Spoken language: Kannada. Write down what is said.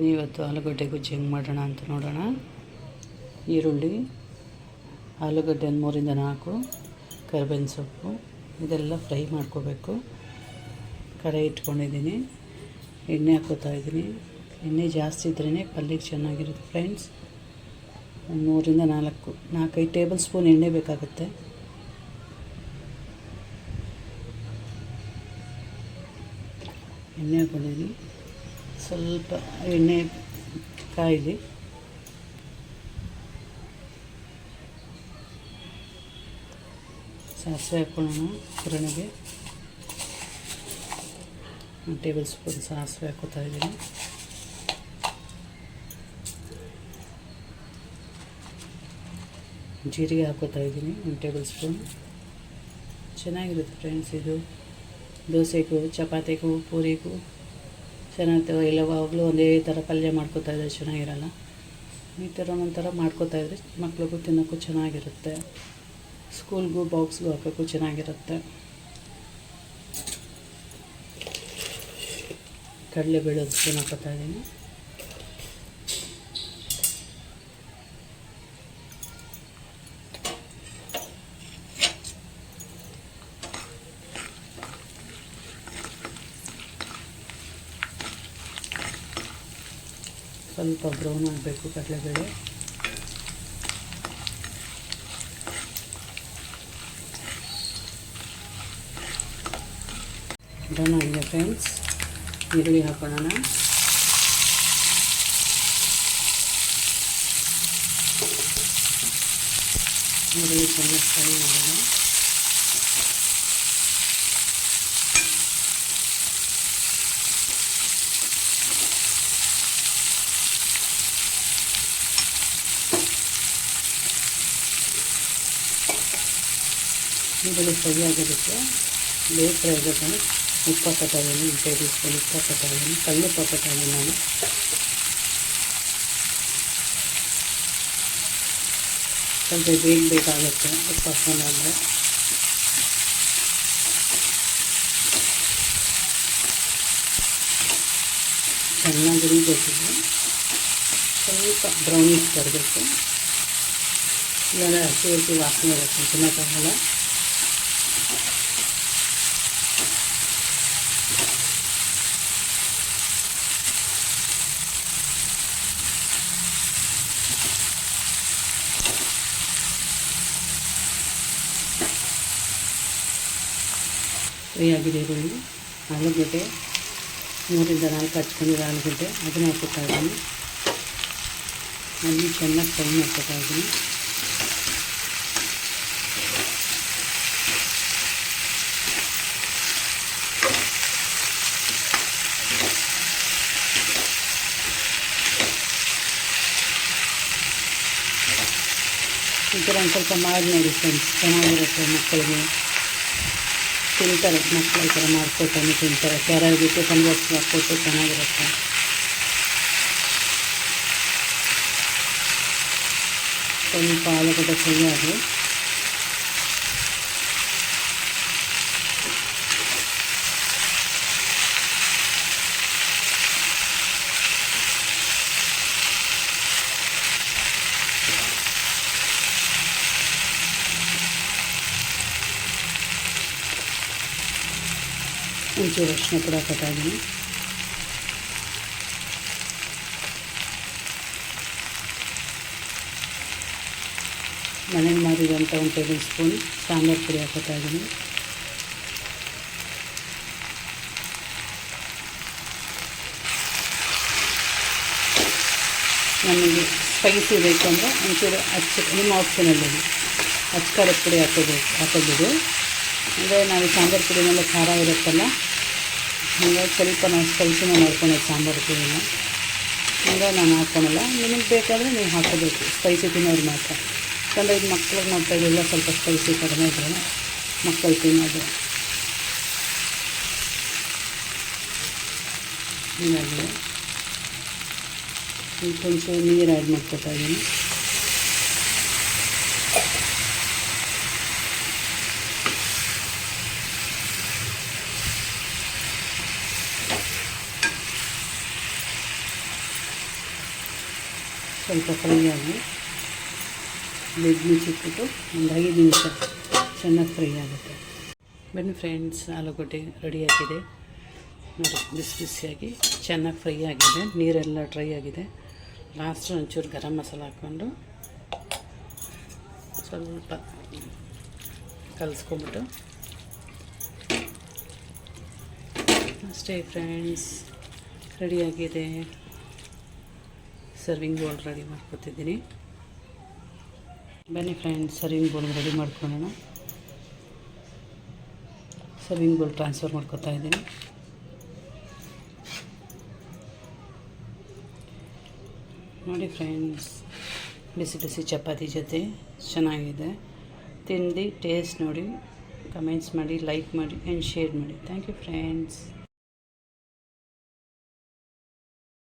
ಬನ್ನಿ ಇವತ್ತು ಆಲೂಗಡ್ಡೆ ಗೊಜ್ಜು ಹೆಂಗೆ ಮಾಡೋಣ ಅಂತ ನೋಡೋಣ. ಈರುಳ್ಳಿ, ಆಲೂಗಡ್ಡೆ 3-4, ಕರಿಬೇವಿನ ಸೊಪ್ಪು ಇದೆಲ್ಲ ಫ್ರೈ ಮಾಡ್ಕೋಬೇಕು. ಕಡಾಯಿ ಇಟ್ಕೊಂಡಿದ್ದೀನಿ, ಎಣ್ಣೆ ಹಾಕ್ಕೋತಾ ಇದ್ದೀನಿ. ಎಣ್ಣೆ ಜಾಸ್ತಿ ಇದ್ರೇ ಪಲ್ಯಕ್ಕೆ ಚೆನ್ನಾಗಿರುತ್ತೆ ಫ್ರೆಂಡ್ಸ್. 3-4-5 ಟೇಬಲ್ ಸ್ಪೂನ್ ಎಣ್ಣೆ ಬೇಕಾಗುತ್ತೆ. ಎಣ್ಣೆ ಹಾಕ್ಕೊಂಡಿದ್ದೀನಿ. ಸ್ವಲ್ಪ ಎಣ್ಣೆ ಕಾಯಿಲಿ. ಸಾಸಿವೆ ಹಾಕ್ಕೊಳ್ಳೋಣ. ಫೋಡಣಿಗೆ 1 ಟೇಬಲ್ ಸ್ಪೂನ್ ಸಾಸಿವೆ ಹಾಕ್ಕೋತಾ ಇದ್ದೀನಿ. ಜೀರಿಗೆ ಹಾಕ್ಕೋತಾ ಇದ್ದೀನಿ 1 ಟೇಬಲ್ ಸ್ಪೂನ್. ಚೆನ್ನಾಗಿರುತ್ತೆ ಫ್ರೆಂಡ್ಸ್. ಇದು ದೋಸೆಗೂ, ಚಪಾತಿಗೂ, ಪೂರಿಗೂ ಚೆನ್ನಾಗಿರ್ತವೆ. ಯಾವಾಗಲೂ ಒಂದೇ ಥರ ಪಲ್ಯ ಮಾಡ್ಕೋತಾ ಇದ್ದರೆ ಚೆನ್ನಾಗಿರಲ್ಲ. ಈ ಥರ ಒಂಥರ ಮಾಡ್ಕೋತಾ ಇದ್ದರೆ ಮಕ್ಳಿಗೂ ತಿನ್ನೋಕ್ಕೂ ಚೆನ್ನಾಗಿರುತ್ತೆ. ಸ್ಕೂಲ್ಗೂ ಬಾಕ್ಸ್ಗೂ ಹಾಕೋಕ್ಕೂ ಚೆನ್ನಾಗಿರುತ್ತೆ. ಕಡಲೆಬೇಳೆ 1 ಸ್ಪೂನ್ ಹಾಕ್ಕೋತಾ ಇದ್ದೀನಿ. ಸ್ವಲ್ಪ ಬ್ರೌನ್ ಆಗಬೇಕು ಕಡಲೆಬೇಳೆ. ಬ್ರೌನ್ ಆಗಿದೆ ಫ್ರೆಂಡ್ಸ್. ಈರುಳ್ಳಿ ಹಾಕೋಣ. ಈರುಳ್ಳಿ ಚೆನ್ನಾಗಿ ಫ್ರೈ ಮಾಡೋಣ. ಈರುಳ್ಳಿ ಫ್ರೈ ಆಗೋದಕ್ಕೆ ಬೇಗ ಫ್ರೈ ಆಗಬೇಕಂದ್ರೆ ಉಪ್ಪು ಹಾಕ್ಕೋತಾ ಇದ್ದೀನಿ. 1 ಟೇಬಲ್ ಸ್ಪೂನ್ ಉಪ್ಪು ಹಾಕ್ಕೋತಾ ಇದ್ದೀನಿ. ಕಲ್ಲುಪ್ಪು ಹಾಕ್ಕೋತಾ ಇದ್ದೀನಿ ನಾನು. ಸ್ವಲ್ಪ ಬೇಗ ಬೇಕಾಗುತ್ತೆ ಉಪ್ಪು ಹಾಕ್ಕೊಂಡಾದರೆ. ಚೆನ್ನಾಗಿ ಹುರಿಬೇಕಿದೆ. ಸ್ವಲ್ಪ ಬ್ರೌನಿಶ್ ಬರಬೇಕು. ಇಲ್ಲಾಂದರೆ ಹಸಿ ವಾಸನೆ ಇರುತ್ತೆ, ತಿನ್ನೋಕ್ಕಾಗಲ್ಲ. ಫ್ರೈ ಆಗಿದೆ ಈರುಳ್ಳಿ. ಆಲೂಗಡ್ಡೆ 3-4 ಹಚ್ಕೊಂಡಿರೋ ಆಲೂಗಡ್ಡೆ ಅದನ್ನು ಹಾಕ್ಕೋತಾ ಇದ್ದೀನಿ. ಅಲ್ಲಿ ಚೆನ್ನಾಗಿ ಫ್ರೈ ಮಾಡ್ಕೋತಾ ಇದ್ದೀನಿ. ಈ ಥರ ಒಂದು ಸ್ವಲ್ಪ ಮಾಡಿ ನೋಡಿ ಫ್ರೆಂಡ್ಸ್, ಚೆನ್ನಾಗಿರುತ್ತೆ. ಮಕ್ಕಳಿಗೆ ತಿಂತಾರೆ. ಮಕ್ಕಳು ಈ ಥರ ಮಾಡ್ಕೊತಾನೆ ತಿಂತಾರೆ. ಕ್ಯಾರೆಟ್ ಬಿಟ್ಟು ಕನ್ವರ್ಸ್ ಹಾಕ್ಕೊಟ್ಟು ಚೆನ್ನಾಗಿರುತ್ತೆ. ಸ್ವಲ್ಪ ಆಲೂಗಡ್ಡೆ ಫ್ರೈ ಆಗಿ ಒಂಚೂರು ಅರಿಶಿನ ಕೂಡ ಹಾಕ್ಕೋತಾ ಇದ್ದೀನಿ. ಮನೇಲಿ ಮಾಡಿರೋಂಥ 1 ಟೇಬಲ್ ಸ್ಪೂನ್ ಸಾಂಬಾರು ಪುಡಿ ಹಾಕ್ಕೋತಾ ಇದ್ದೀನಿ. ನಮಗೆ ಸ್ಪೈಸಿ ಬೇಕು ಅಂದರೆ ಒಂಚೂರು ನಿಮ್ಮ ಆಪ್ಷನಲ್ಲಿ ಖಾರದ ಪುಡಿ ಹಾಕೋಬೋದು. ಅಂದರೆ ನಾವು ಸಾಂಬಾರು ಪುಡಿನೆಲ್ಲ ಖಾರ ಇರುತ್ತಲ್ಲ, ಹಾಗಾಗಿ ಸ್ವಲ್ಪ ನಾವು ಸ್ಪೈಸಿನ ಮಾಡ್ಕೊಳ್ಳೋದು ಸಾಂಬಾರು ಪುಡಿನ. ಹಾಗಾಗಿ ನಾನು ಹಾಕ್ಕೊಳಲ್ಲ. ನಿಮಗೆ ಬೇಕಾದರೆ ನೀವು ಹಾಕೋಬೇಕು, ಸ್ಪೈಸಿ ತಿನ್ನೋರು ಮಾತ್ರ. ಯಾಕಂದರೆ ಇದು ಮಕ್ಳಿಗೆ ಮಾಡ್ತಾಯಿಲ್ಲ, ಸ್ವಲ್ಪ ಸ್ಪೈಸಿ ಕಡಿಮೆ ಇದ್ದರೆ ಮಕ್ಕಳು ತಿನ್ನೋದು. ಹೀಗಾಗಿದೆ. ಕೊಂಚ ನೀರು ಆ್ಯಡ್ ಮಾಡ್ಕೊತಾ ಇದ್ದೀನಿ. ಸ್ವಲ್ಪ ಫ್ರೈ ಆಗಿ ಲಿಡ್ ಮುಚ್ಚಿಟ್ಬಿಟ್ಟು ಒಂದು 5 ನಿಮಿಷ ಚೆನ್ನಾಗಿ ಫ್ರೈ ಆಗುತ್ತೆ. ಬನ್ನಿ ಫ್ರೆಂಡ್ಸ್, ಆಲೂಗಡ್ಡೆ ರೆಡಿಯಾಗಿದೆ ನೋಡಿ, ಬಿಸಿ ಬಿಸಿಯಾಗಿ ಚೆನ್ನಾಗಿ ಫ್ರೈ ಆಗಿದೆ, ನೀರೆಲ್ಲ ಡ್ರೈ ಆಗಿದೆ. ಲಾಸ್ಟ್ ಒಂಚೂರು ಗರಂ ಮಸಾಲ ಹಾಕ್ಕೊಂಡು ಸ್ವಲ್ಪ ಕಲಿಸ್ಕೊಂಬಿಟ್ಟು ಅಷ್ಟೇ ಫ್ರೆಂಡ್ಸ್, ರೆಡಿಯಾಗಿದೆ. ಸರ್ವಿಂಗ್ ಬೌಲ್ ರೆಡಿ ಮಾಡ್ಕೊತಿದ್ದೀನಿ. ಬನ್ನಿ ಫ್ರೆಂಡ್ಸ್, ಸರ್ವಿಂಗ್ ಬೌಲ್ ರೆಡಿ ಮಾಡ್ಕೊಳ್ಳೋಣ. ಸರ್ವಿಂಗ್ ಬೌಲ್ ಟ್ರಾನ್ಸ್ಫರ್ ಮಾಡ್ಕೊತಾ ಇದ್ದೀನಿ. ನೋಡಿ ಫ್ರೆಂಡ್ಸ್, ಬಿಸಿ ಬಿಸಿ ಚಪಾತಿ ಜೊತೆ ಚೆನ್ನಾಗಿದೆ. ತಿಂದು ಟೇಸ್ಟ್ ನೋಡಿ, ಕಮೆಂಟ್ಸ್ ಮಾಡಿ, ಲೈಕ್ ಮಾಡಿ ಆ್ಯಂಡ್ ಶೇರ್ ಮಾಡಿ. Thank you friends.